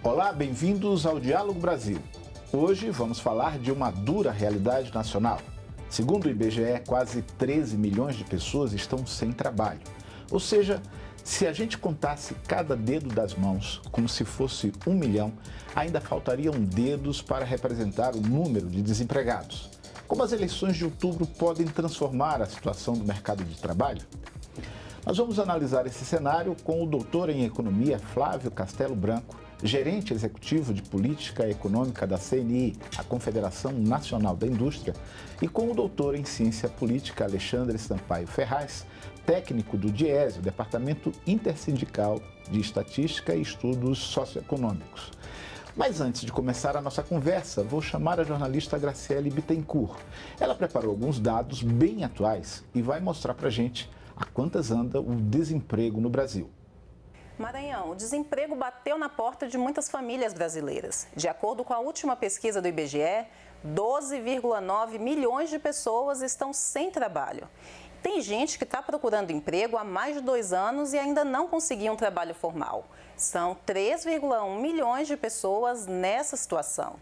Olá, bem-vindos ao Diálogo Brasil. Hoje vamos falar de uma dura realidade nacional. Segundo o IBGE, quase 13 milhões de pessoas estão sem trabalho. Ou seja, se a gente contasse cada dedo das mãos como se fosse 1 milhão, ainda faltariam dedos para representar o número de desempregados. Como as eleições de outubro podem transformar a situação do mercado de trabalho? Nós vamos analisar esse cenário com o doutor em economia Flávio Castelo Branco, gerente executivo de política econômica da CNI, a Confederação Nacional da Indústria, e com o doutor em ciência política Alexandre Sampaio Ferraz, técnico do DIESE, o Departamento Intersindical de Estatística e Estudos Socioeconômicos. Mas antes de começar a nossa conversa, vou chamar a jornalista Graciele Bittencourt. Ela preparou alguns dados bem atuais e vai mostrar para a gente a quantas anda o desemprego no Brasil. Maranhão, o desemprego bateu na porta de muitas famílias brasileiras. De acordo com a última pesquisa do IBGE, 12,9 milhões de pessoas estão sem trabalho. Tem gente que está procurando emprego há mais de 2 anos e ainda não conseguiu um trabalho formal. São 3,1 milhões de pessoas nessa situação.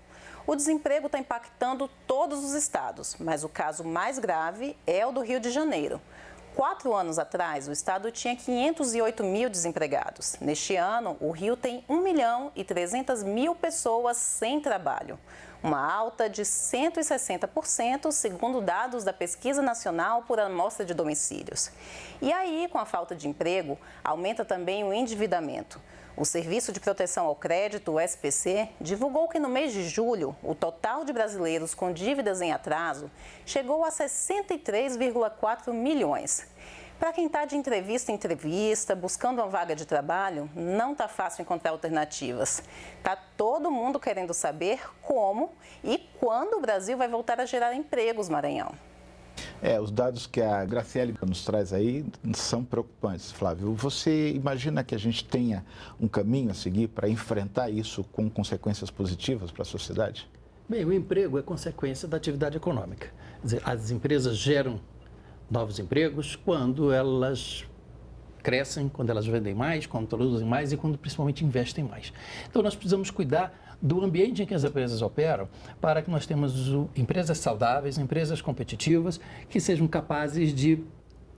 O desemprego está impactando todos os estados, mas o caso mais grave é o do Rio de Janeiro. 4 anos atrás, o estado tinha 508 mil desempregados. Neste ano, o Rio tem 1.300.000 pessoas sem trabalho. Uma alta de 160%, segundo dados da Pesquisa Nacional por Amostra de Domicílios. E aí, com a falta de emprego, aumenta também o endividamento. O Serviço de Proteção ao Crédito, o SPC, divulgou que no mês de julho, o total de brasileiros com dívidas em atraso chegou a 63,4 milhões. Para quem está de entrevista em entrevista, buscando uma vaga de trabalho, não está fácil encontrar alternativas. Está todo mundo querendo saber como e quando o Brasil vai voltar a gerar empregos, Maranhão. Os dados que a Graciele nos traz aí são preocupantes, Flávio. Você imagina que a gente tenha um caminho a seguir para enfrentar isso com consequências positivas para a sociedade? Bem, o emprego é consequência da atividade econômica. Quer dizer, as empresas geram novos empregos quando elas crescem, quando elas vendem mais, quando produzem mais e quando principalmente investem mais. Então nós precisamos cuidar do ambiente em que as empresas operam para que nós tenhamos empresas saudáveis, empresas competitivas, que sejam capazes de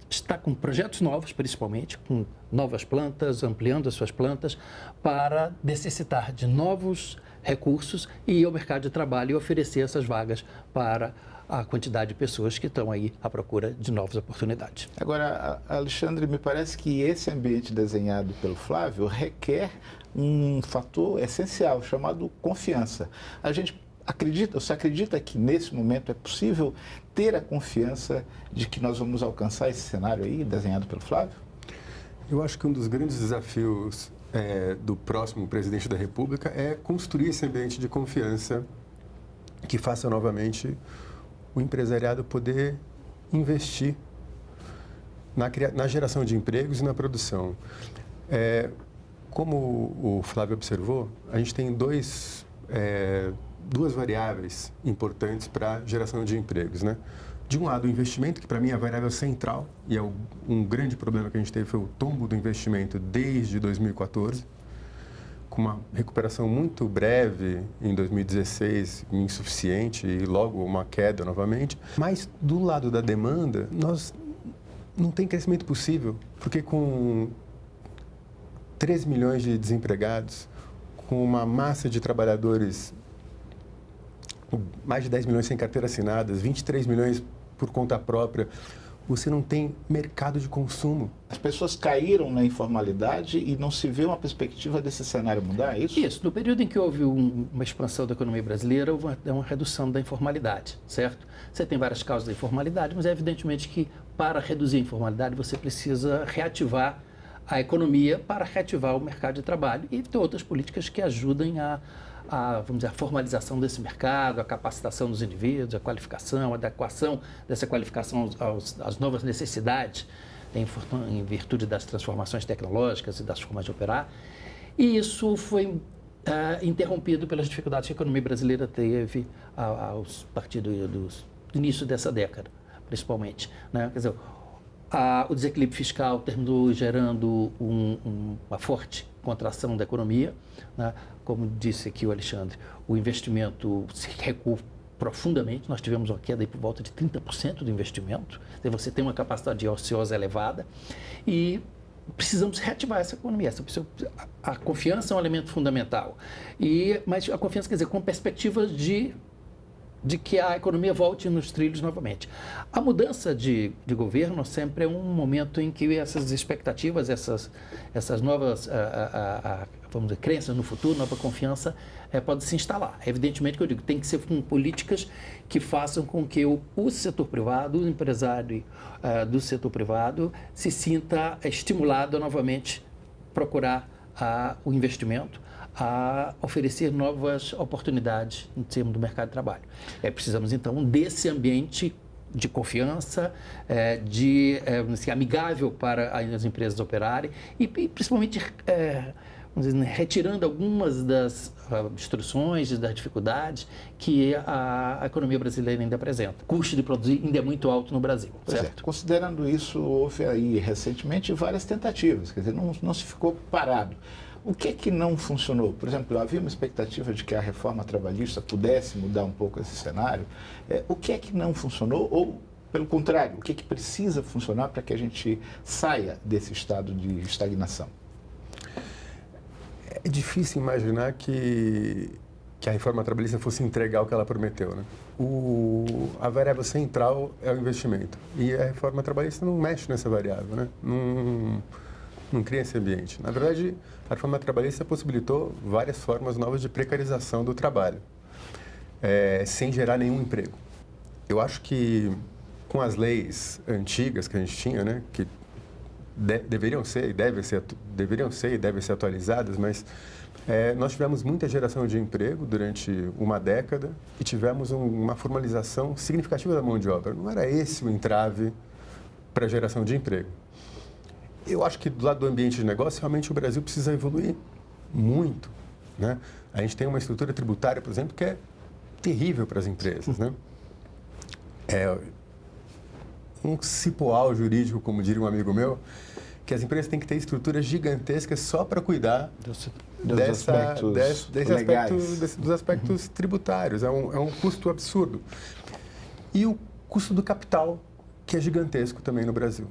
estar com projetos novos, principalmente, com novas plantas, ampliando as suas plantas, para necessitar de novos recursos e ir ao mercado de trabalho e oferecer essas vagas para a quantidade de pessoas que estão aí à procura de novas oportunidades. Agora, Alexandre, me parece que esse ambiente desenhado pelo Flávio requer um fator essencial chamado confiança. Você acredita que nesse momento é possível ter a confiança de que nós vamos alcançar esse cenário aí desenhado pelo Flávio? Eu acho que um dos grandes desafios do próximo presidente da República é construir esse ambiente de confiança que faça novamente o empresariado poder investir na geração de empregos e na produção. Como o Flávio observou, a gente tem duas variáveis importantes para a geração de empregos, né? De um lado, o investimento, que para mim é a variável central, e é um grande problema que a gente teve foi o tombo do investimento desde 2014, com uma recuperação muito breve em 2016, insuficiente, e logo uma queda novamente. Mas do lado da demanda, nós não tem crescimento possível, porque com 3 milhões de desempregados, com uma massa de trabalhadores, mais de 10 milhões sem carteira assinadas, 23 milhões por conta própria, você não tem mercado de consumo. As pessoas caíram na informalidade e não se vê uma perspectiva desse cenário mudar, é isso? Isso. No período em que houve uma expansão da economia brasileira, houve uma redução da informalidade, certo? Você tem várias causas da informalidade, mas é evidentemente que para reduzir a informalidade você precisa reativar a economia para reativar o mercado de trabalho e ter outras políticas que ajudem vamos dizer, a formalização desse mercado, a capacitação dos indivíduos, a qualificação, a adequação dessa qualificação às novas necessidades, em virtude das transformações tecnológicas e das formas de operar. E isso foi interrompido pelas dificuldades que a economia brasileira teve a partir do início dessa década, principalmente, né? Quer dizer, o desequilíbrio fiscal terminou gerando uma forte contração da economia, né? Como disse aqui o Alexandre, o investimento se recuou profundamente, nós tivemos uma queda aí por volta de 30% do investimento, você tem uma capacidade ociosa elevada e precisamos reativar essa economia. A confiança é um elemento fundamental, mas a confiança, quer dizer, com perspectivas de que a economia volte nos trilhos novamente. A mudança de governo sempre é um momento em que essas expectativas, essas novas vamos dizer, crenças no futuro, nova confiança pode se instalar. Evidentemente que eu digo, tem que ser com políticas que façam com que o setor privado, o empresário do setor privado se sinta estimulado a novamente procurar o investimento, a oferecer novas oportunidades em termos do mercado de trabalho. Precisamos, então, desse ambiente de confiança, amigável para as empresas operarem e principalmente, vamos dizer, retirando algumas das obstruções, das dificuldades que a economia brasileira ainda apresenta. O custo de produzir ainda é muito alto no Brasil, certo? Considerando isso, houve aí recentemente várias tentativas, quer dizer, não se ficou parado. O que é que não funcionou? Por exemplo, havia uma expectativa de que a reforma trabalhista pudesse mudar um pouco esse cenário. O que é que não funcionou? Ou, pelo contrário, o que é que precisa funcionar para que a gente saia desse estado de estagnação? É difícil imaginar que a reforma trabalhista fosse entregar o que ela prometeu, né? A variável central é o investimento. E a reforma trabalhista não mexe nessa variável, né? Não cria esse ambiente. Na verdade, a reforma trabalhista possibilitou várias formas novas de precarização do trabalho, sem gerar nenhum emprego. Eu acho que com as leis antigas que a gente tinha, né, que deveriam ser e devem ser atualizadas, mas nós tivemos muita geração de emprego durante uma década e tivemos uma formalização significativa da mão de obra. Não era esse o entrave para a geração de emprego. Eu acho que do lado do ambiente de negócio, realmente o Brasil precisa evoluir muito, né? A gente tem uma estrutura tributária, por exemplo, que é terrível para as empresas, né? Um cipoal jurídico, como diria um amigo meu, que as empresas têm que ter estruturas gigantescas só para cuidar dos aspectos tributários. É um custo absurdo. E o custo do capital, que é gigantesco também no Brasil.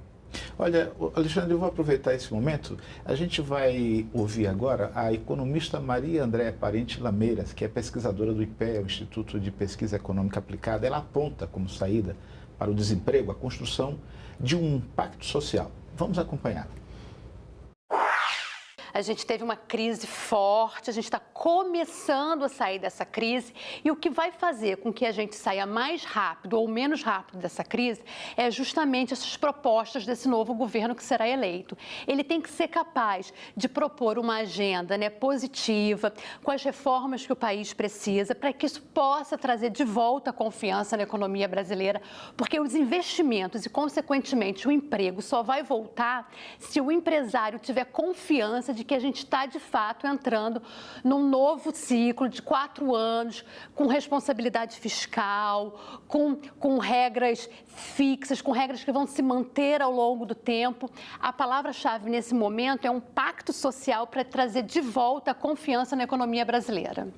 Olha, Alexandre, eu vou aproveitar esse momento. A gente vai ouvir agora a economista Maria Andréa Parente Lameiras, que é pesquisadora do IPEA, o Instituto de Pesquisa Econômica Aplicada. Ela aponta como saída para o desemprego a construção de um pacto social. Vamos acompanhar. A gente teve uma crise forte, a gente está começando a sair dessa crise e o que vai fazer com que a gente saia mais rápido ou menos rápido dessa crise é justamente essas propostas desse novo governo que será eleito. Ele tem que ser capaz de propor uma agenda, né, positiva, com as reformas que o país precisa, para que isso possa trazer de volta a confiança na economia brasileira, porque os investimentos e, consequentemente, o emprego só vai voltar se o empresário tiver confiança de que a gente está, de fato, entrando num novo ciclo de 4 anos, com responsabilidade fiscal, com regras fixas, com regras que vão se manter ao longo do tempo. A palavra-chave nesse momento é um pacto social para trazer de volta a confiança na economia brasileira.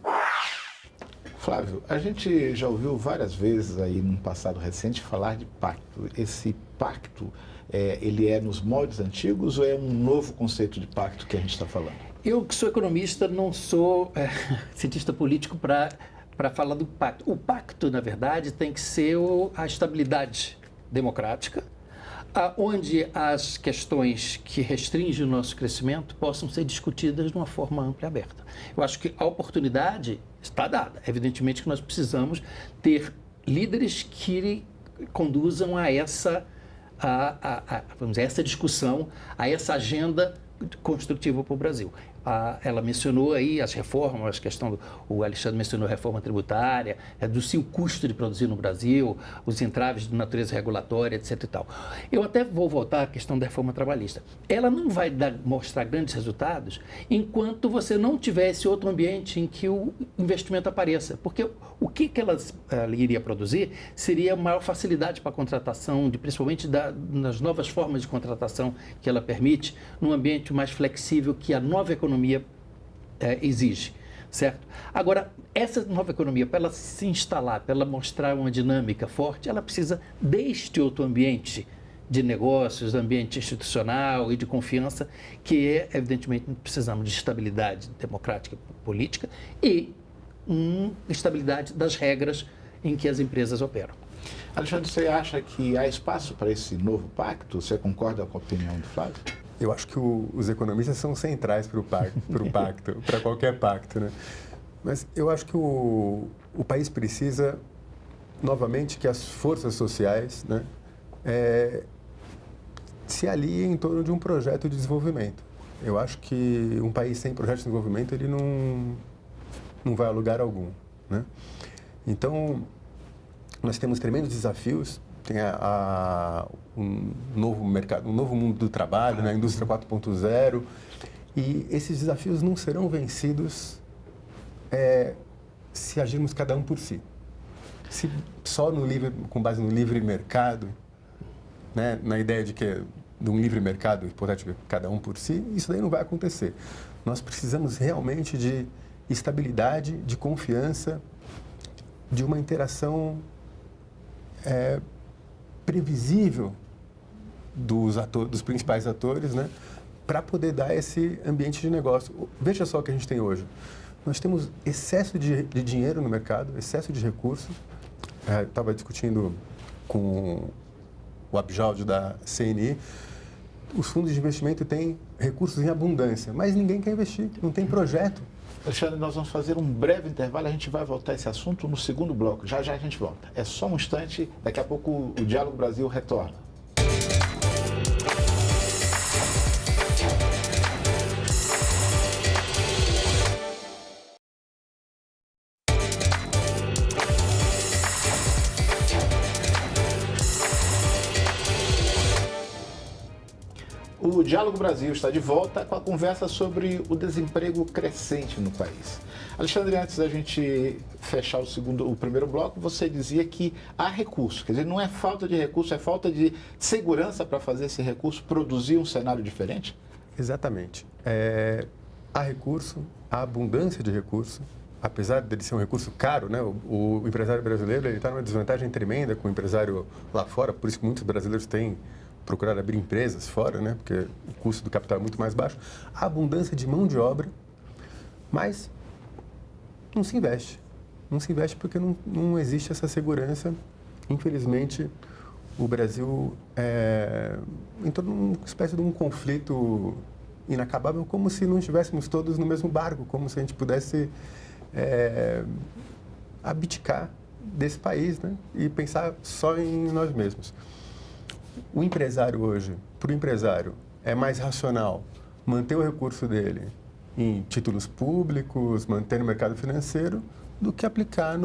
Flávio, a gente já ouviu várias vezes aí no passado recente falar de pacto. Esse pacto, ele é nos moldes antigos ou é um novo conceito de pacto que a gente está falando? Eu, que sou economista, não sou cientista político para falar do pacto. O pacto, na verdade, tem que ser a estabilidade democrática, onde as questões que restringem o nosso crescimento possam ser discutidas de uma forma ampla e aberta. Eu acho que a oportunidade está dada. Evidentemente que nós precisamos ter líderes que conduzam a essa vamos dizer, essa discussão, a essa agenda construtiva para o Brasil. Ela mencionou aí as reformas, a questão o Alexandre mencionou a reforma tributária, reduzir o custo de produzir no Brasil, os entraves de natureza regulatória, etc. e tal. Eu até vou voltar à questão da reforma trabalhista. Ela não vai mostrar grandes resultados enquanto você não tiver esse outro ambiente em que o investimento apareça. Porque o que ela iria produzir seria maior facilidade para a contratação, principalmente nas novas formas de contratação que ela permite, num ambiente mais flexível que a nova economia economia exige, certo? Agora, essa nova economia, para ela se instalar, para ela mostrar uma dinâmica forte, ela precisa deste outro ambiente de negócios, ambiente institucional e de confiança, que evidentemente, precisamos de estabilidade democrática política e estabilidade das regras em que as empresas operam. Alexandre, você acha que há espaço para esse novo pacto? Você concorda com a opinião do Flávio? Eu acho que os economistas são centrais para o pacto, para qualquer pacto, né? Mas eu acho que o país precisa, novamente, que as forças sociais, né, se aliem em torno de um projeto de desenvolvimento. Eu acho que um país sem projeto de desenvolvimento, ele não vai a lugar algum, né? Então, nós temos tremendos desafios. Tem um novo mercado, um novo mundo do trabalho, né? A indústria 4.0, e esses desafios não serão vencidos se agirmos cada um por si. Se só com base no livre mercado, né? Na ideia de um livre mercado hipotético, cada um por si, isso daí não vai acontecer. Nós precisamos realmente de estabilidade, de confiança, de uma interação previsível dos principais atores, né, para poder dar esse ambiente de negócio. Veja só o que a gente tem hoje. Nós temos excesso de dinheiro no mercado, excesso de recursos. Estava discutindo com o Abjalde da CNI. Os fundos de investimento têm recursos em abundância, mas ninguém quer investir, não tem projeto. Alexandre, nós vamos fazer um breve intervalo, a gente vai voltar a esse assunto no segundo bloco. Já já a gente volta. É só um instante, daqui a pouco o Diálogo Brasil retorna. O Diálogo Brasil está de volta com a conversa sobre o desemprego crescente no país. Alexandre, antes da gente fechar o primeiro bloco, você dizia que há recurso. Quer dizer, não é falta de recurso, é falta de segurança para fazer esse recurso produzir um cenário diferente? Exatamente. Há recurso, há abundância de recurso. Apesar dele ser um recurso caro, né, o empresário brasileiro está numa desvantagem tremenda com o empresário lá fora, por isso que muitos brasileiros têm procurar abrir empresas fora, né? Porque o custo do capital é muito mais baixo. Há abundância de mão de obra, mas não se investe. Não se investe porque não existe essa segurança. Infelizmente, o Brasil entrou numa espécie de um conflito inacabável, como se não estivéssemos todos no mesmo barco, como se a gente pudesse abdicar desse país, né? E pensar só em nós mesmos. O empresário hoje, para o empresário, é mais racional manter o recurso dele em títulos públicos, manter no mercado financeiro, do que aplicar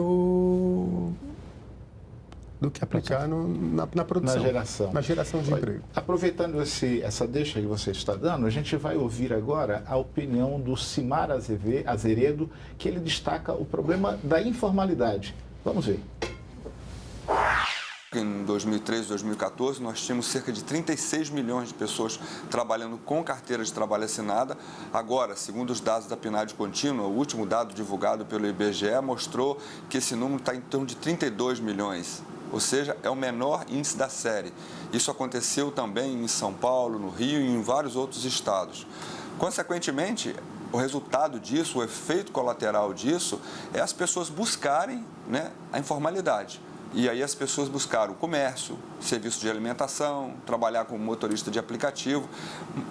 na produção. Na geração de emprego. Aproveitando essa deixa que você está dando, a gente vai ouvir agora a opinião do Cimar Azeredo, que ele destaca o problema da informalidade. Vamos ver. Em 2013, 2014, nós tínhamos cerca de 36 milhões de pessoas trabalhando com carteira de trabalho assinada. Agora, segundo os dados da PNAD contínua, o último dado divulgado pelo IBGE mostrou que esse número está em torno de 32 milhões, ou seja, é o menor índice da série. Isso aconteceu também em São Paulo, no Rio e em vários outros estados. Consequentemente, o resultado disso, o efeito colateral disso, é as pessoas buscarem, né, a informalidade. E aí as pessoas buscaram o comércio, serviço de alimentação, trabalhar como motorista de aplicativo.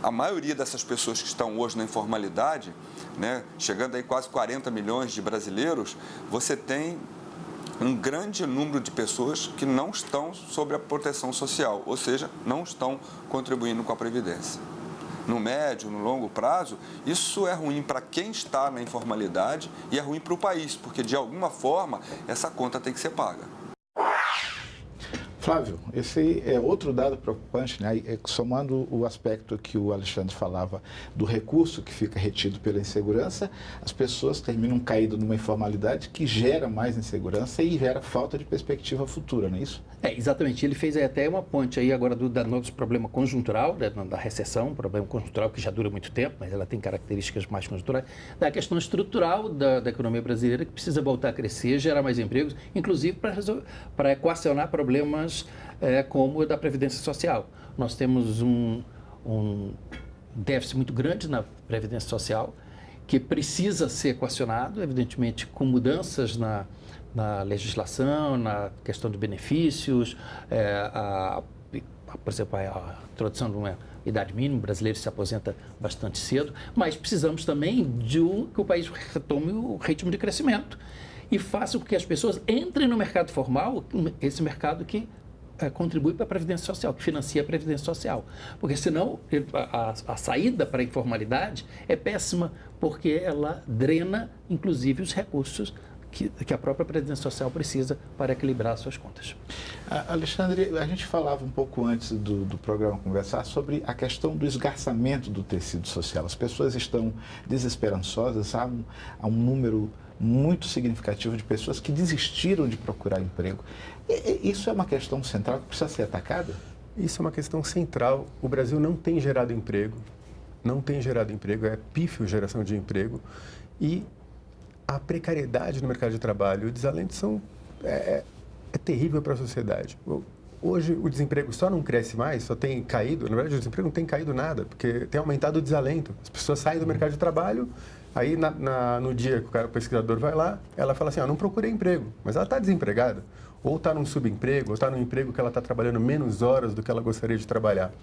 A maioria dessas pessoas que estão hoje na informalidade, né, chegando aí quase 40 milhões de brasileiros, você tem um grande número de pessoas que não estão sob a proteção social, ou seja, não estão contribuindo com a Previdência. No médio, no longo prazo, isso é ruim para quem está na informalidade e é ruim para o país, porque de alguma forma essa conta tem que ser paga. Flávio, esse é outro dado preocupante, né? Somando o aspecto que o Alexandre falava do recurso que fica retido pela insegurança, as pessoas terminam caindo numa informalidade que gera mais insegurança e gera falta de perspectiva futura, não é isso? Exatamente. Ele fez até uma ponte aí agora do nosso problema conjuntural, da recessão, um problema conjuntural que já dura muito tempo, mas ela tem características mais conjunturais, da questão estrutural da economia brasileira, que precisa voltar a crescer, gerar mais empregos, inclusive para equacionar problemas como o da Previdência Social. Nós temos um déficit muito grande na Previdência Social, que precisa ser equacionado, evidentemente, com mudanças na legislação, na questão de benefícios, por exemplo, a introdução de uma idade mínima, o brasileiro se aposenta bastante cedo, mas precisamos também que o país retome o ritmo de crescimento e faça com que as pessoas entrem no mercado formal, esse mercado que contribui para a Previdência Social, que financia a Previdência Social. Porque senão a saída para a informalidade é péssima, porque ela drena, inclusive, os recursos que a própria Previdência Social precisa para equilibrar suas contas. Alexandre, a gente falava um pouco antes do programa conversar sobre a questão do esgarçamento do tecido social. As pessoas estão desesperançosas, há um número muito significativo de pessoas que desistiram de procurar emprego. Isso é uma questão central que precisa ser atacada? Isso é uma questão central. O Brasil não tem gerado emprego, é pífio geração de emprego e a precariedade no mercado de trabalho e o desalento é terrível para a sociedade. Hoje o desemprego só não cresce mais, só tem caído, na verdade o desemprego não tem caído nada, porque tem aumentado o desalento. As pessoas saem do mercado de trabalho, aí no dia que o pesquisador vai lá, ela fala assim, não procurei emprego, mas ela está desempregada. Ou está num subemprego, ou está num emprego que ela está trabalhando menos horas do que ela gostaria de trabalhar.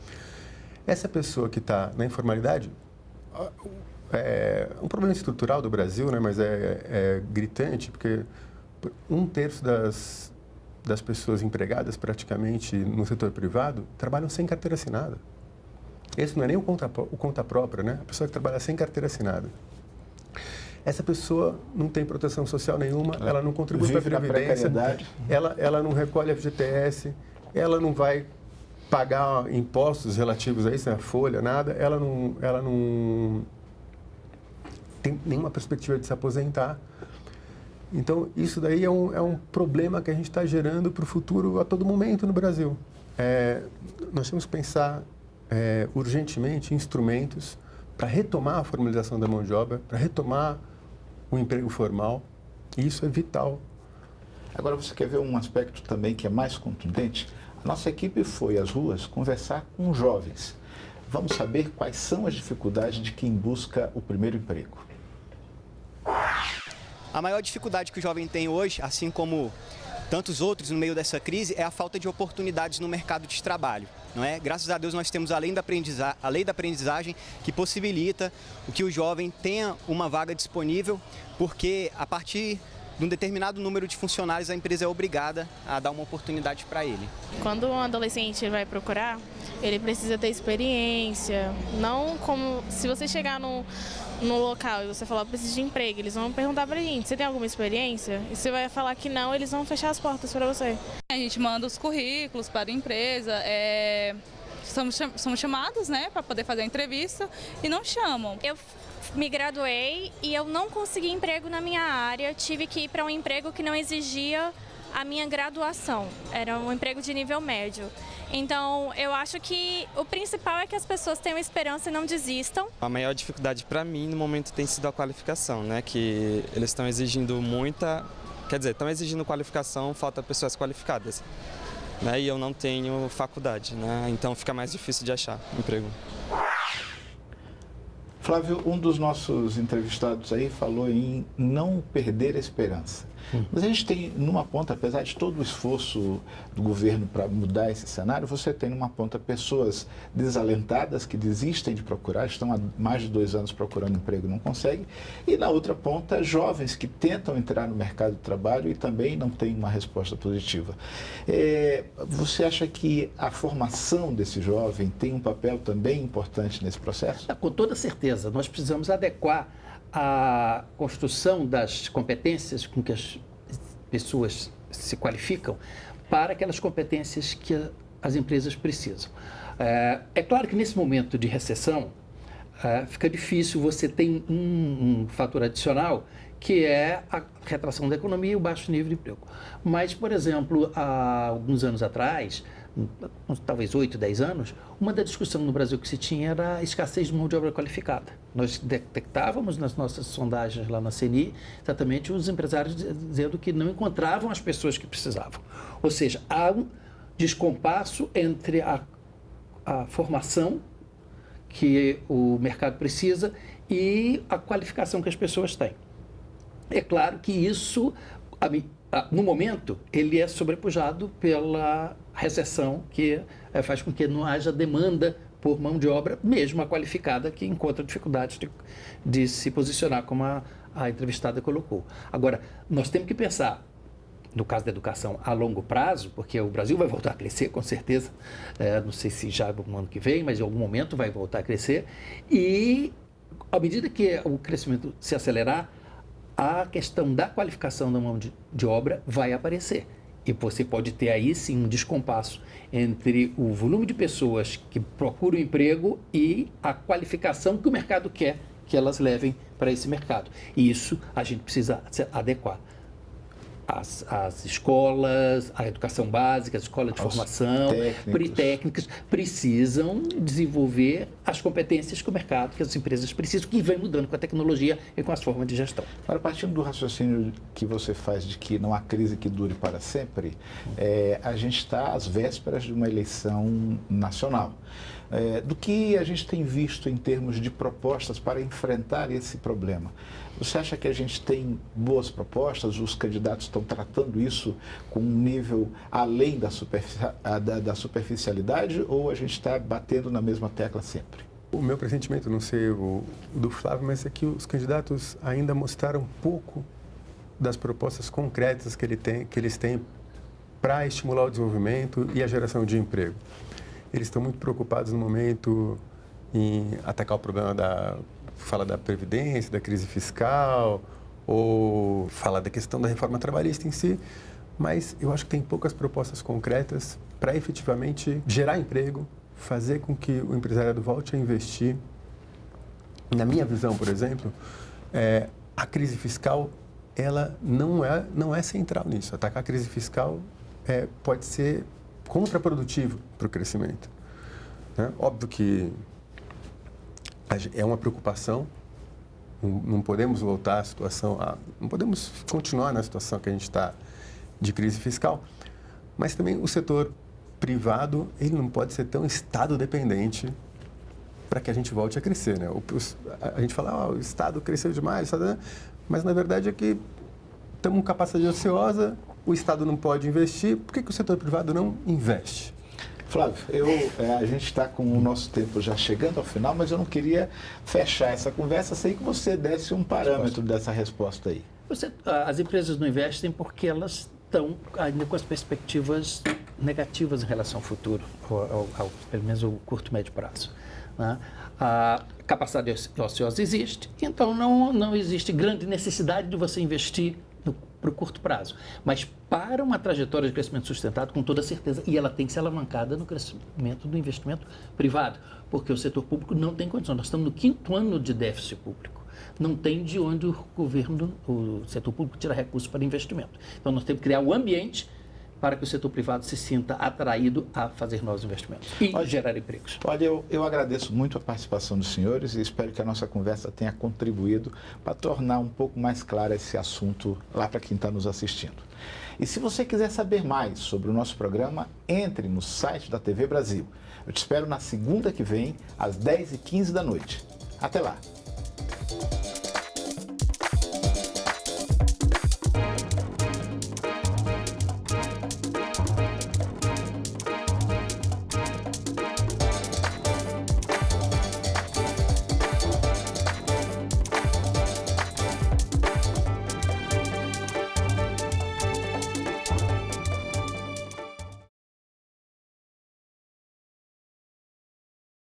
Essa pessoa que está na informalidade, é um problema estrutural do Brasil, né, mas é gritante, porque 1/3 das pessoas empregadas praticamente no setor privado trabalham sem carteira assinada. Esse não é nem o conta própria, né? A pessoa que trabalha sem carteira assinada. Essa pessoa não tem proteção social nenhuma, ela não contribui para a Previdência, ela não recolhe FGTS, ela não vai pagar impostos relativos a isso, a folha, nada, ela não tem nenhuma perspectiva de se aposentar. Então, isso daí é um problema que a gente está gerando para o futuro a todo momento no Brasil. Nós temos que pensar urgentemente em instrumentos para retomar a formalização da mão de obra, para retomar o emprego formal, e isso é vital. Agora, você quer ver um aspecto também que é mais contundente? A nossa equipe foi às ruas conversar com jovens. Vamos saber quais são as dificuldades de quem busca o primeiro emprego. A maior dificuldade que o jovem tem hoje, assim como tantos outros no meio dessa crise, é a falta de oportunidades no mercado de trabalho. Não é? Graças a Deus nós temos a lei da aprendizagem que possibilita que o jovem tenha uma vaga disponível, porque a partir de um determinado número de funcionários a empresa é obrigada a dar uma oportunidade para ele. Quando um adolescente vai procurar, ele precisa ter experiência, não como se você chegar no local e você falar, preciso de emprego, eles vão perguntar pra gente, você tem alguma experiência? E você vai falar que não, eles vão fechar as portas para você. A gente manda os currículos para a empresa, somos chamados, né, para poder fazer a entrevista e não chamam. Eu me graduei e eu não consegui emprego na minha área, tive que ir para um emprego que não exigia a minha graduação, era um emprego de nível médio. Então, eu acho que o principal é que as pessoas tenham esperança e não desistam. A maior dificuldade para mim no momento tem sido a qualificação, né? Que eles estão exigindo estão exigindo qualificação, falta pessoas qualificadas, né? E eu não tenho faculdade, né? Então fica mais difícil de achar emprego. Flávio, um dos nossos entrevistados aí falou em não perder a esperança. Mas a gente tem, numa ponta, apesar de todo o esforço do governo para mudar esse cenário, você tem numa ponta pessoas desalentadas que desistem de procurar, estão há mais de 2 anos procurando emprego e não conseguem, e na outra ponta, jovens que tentam entrar no mercado de trabalho e também não têm uma resposta positiva. Você acha que a formação desse jovem tem um papel também importante nesse processo? Com toda certeza. Nós precisamos adequar a construção das competências com que as pessoas se qualificam para aquelas competências que as empresas precisam. É claro que nesse momento de recessão, fica difícil, você tem um fator adicional, que é a retração da economia e o baixo nível de emprego. Mas, por exemplo, há alguns anos atrás, talvez 8, 10 anos, uma da discussão no Brasil que se tinha era a escassez de mão de obra qualificada. Nós detectávamos nas nossas sondagens lá na CNI, exatamente os empresários dizendo que não encontravam as pessoas que precisavam. Ou seja, há um descompasso entre a formação que o mercado precisa e a qualificação que as pessoas têm. É claro que isso, no momento, ele é sobrepujado pela recessão, que faz com que não haja demanda por mão de obra, mesmo a qualificada, que encontra dificuldades de se posicionar, como a entrevistada colocou. Agora, nós temos que pensar, no caso da educação, a longo prazo, porque o Brasil vai voltar a crescer, com certeza, não sei se já no ano que vem, mas em algum momento vai voltar a crescer, e à medida que o crescimento se acelerar, a questão da qualificação da mão de obra vai aparecer. E você pode ter aí sim um descompasso entre o volume de pessoas que procuram emprego e a qualificação que o mercado quer que elas levem para esse mercado. E isso a gente precisa adequar. As escolas, a educação básica, as escolas de formação, politécnicas, precisam desenvolver as competências que o mercado, que as empresas precisam, que vem mudando com a tecnologia e com as formas de gestão. Agora, partindo do raciocínio que você faz de que não há crise que dure para sempre, a gente está às vésperas de uma eleição nacional. Do que a gente tem visto em termos de propostas para enfrentar esse problema? Você acha que a gente tem boas propostas? Os candidatos estão tratando isso com um nível além da superficialidade, ou a gente está batendo na mesma tecla sempre? O meu pressentimento, não sei o do Flávio, mas é que os candidatos ainda mostraram pouco das propostas concretas que eles têm para estimular o desenvolvimento e a geração de emprego. Eles estão muito preocupados no momento em atacar o problema fala da Previdência, da crise fiscal, ou fala da questão da reforma trabalhista em si, mas eu acho que tem poucas propostas concretas para efetivamente gerar emprego, fazer com que o empresariado volte a investir. Na minha visão, por exemplo, a crise fiscal ela não é central nisso. Atacar a crise fiscal pode ser contraprodutivo para o crescimento. Óbvio que é uma preocupação, não podemos voltar à situação, não podemos continuar na situação que a gente está de crise fiscal, mas também o setor privado, ele não pode ser tão Estado dependente para que a gente volte a crescer, né? A gente fala, o Estado cresceu demais, mas na verdade é que estamos com capacidade ociosa, o Estado não pode investir, por que o setor privado não investe? Flávio, a gente está com o nosso tempo já chegando ao final, mas eu não queria fechar essa conversa sem que você desse um parâmetro dessa resposta aí. As empresas não investem porque elas estão ainda com as perspectivas negativas em relação ao futuro, pelo menos o curto e médio prazo. Né? A capacidade ociosa existe, então não existe grande necessidade de você investir para o curto prazo, mas para uma trajetória de crescimento sustentado, com toda certeza, e ela tem que ser alavancada no crescimento do investimento privado, porque o setor público não tem condição. Nós estamos no 5º ano de déficit público. Não tem de onde o setor público tira recursos para investimento. Então, nós temos que criar o ambiente para que o setor privado se sinta atraído a fazer novos investimentos e gerar empregos. Olha, eu agradeço muito a participação dos senhores e espero que a nossa conversa tenha contribuído para tornar um pouco mais claro esse assunto lá para quem está nos assistindo. E se você quiser saber mais sobre o nosso programa, entre no site da TV Brasil. Eu te espero na segunda que vem, às 10h15 da noite. Até lá!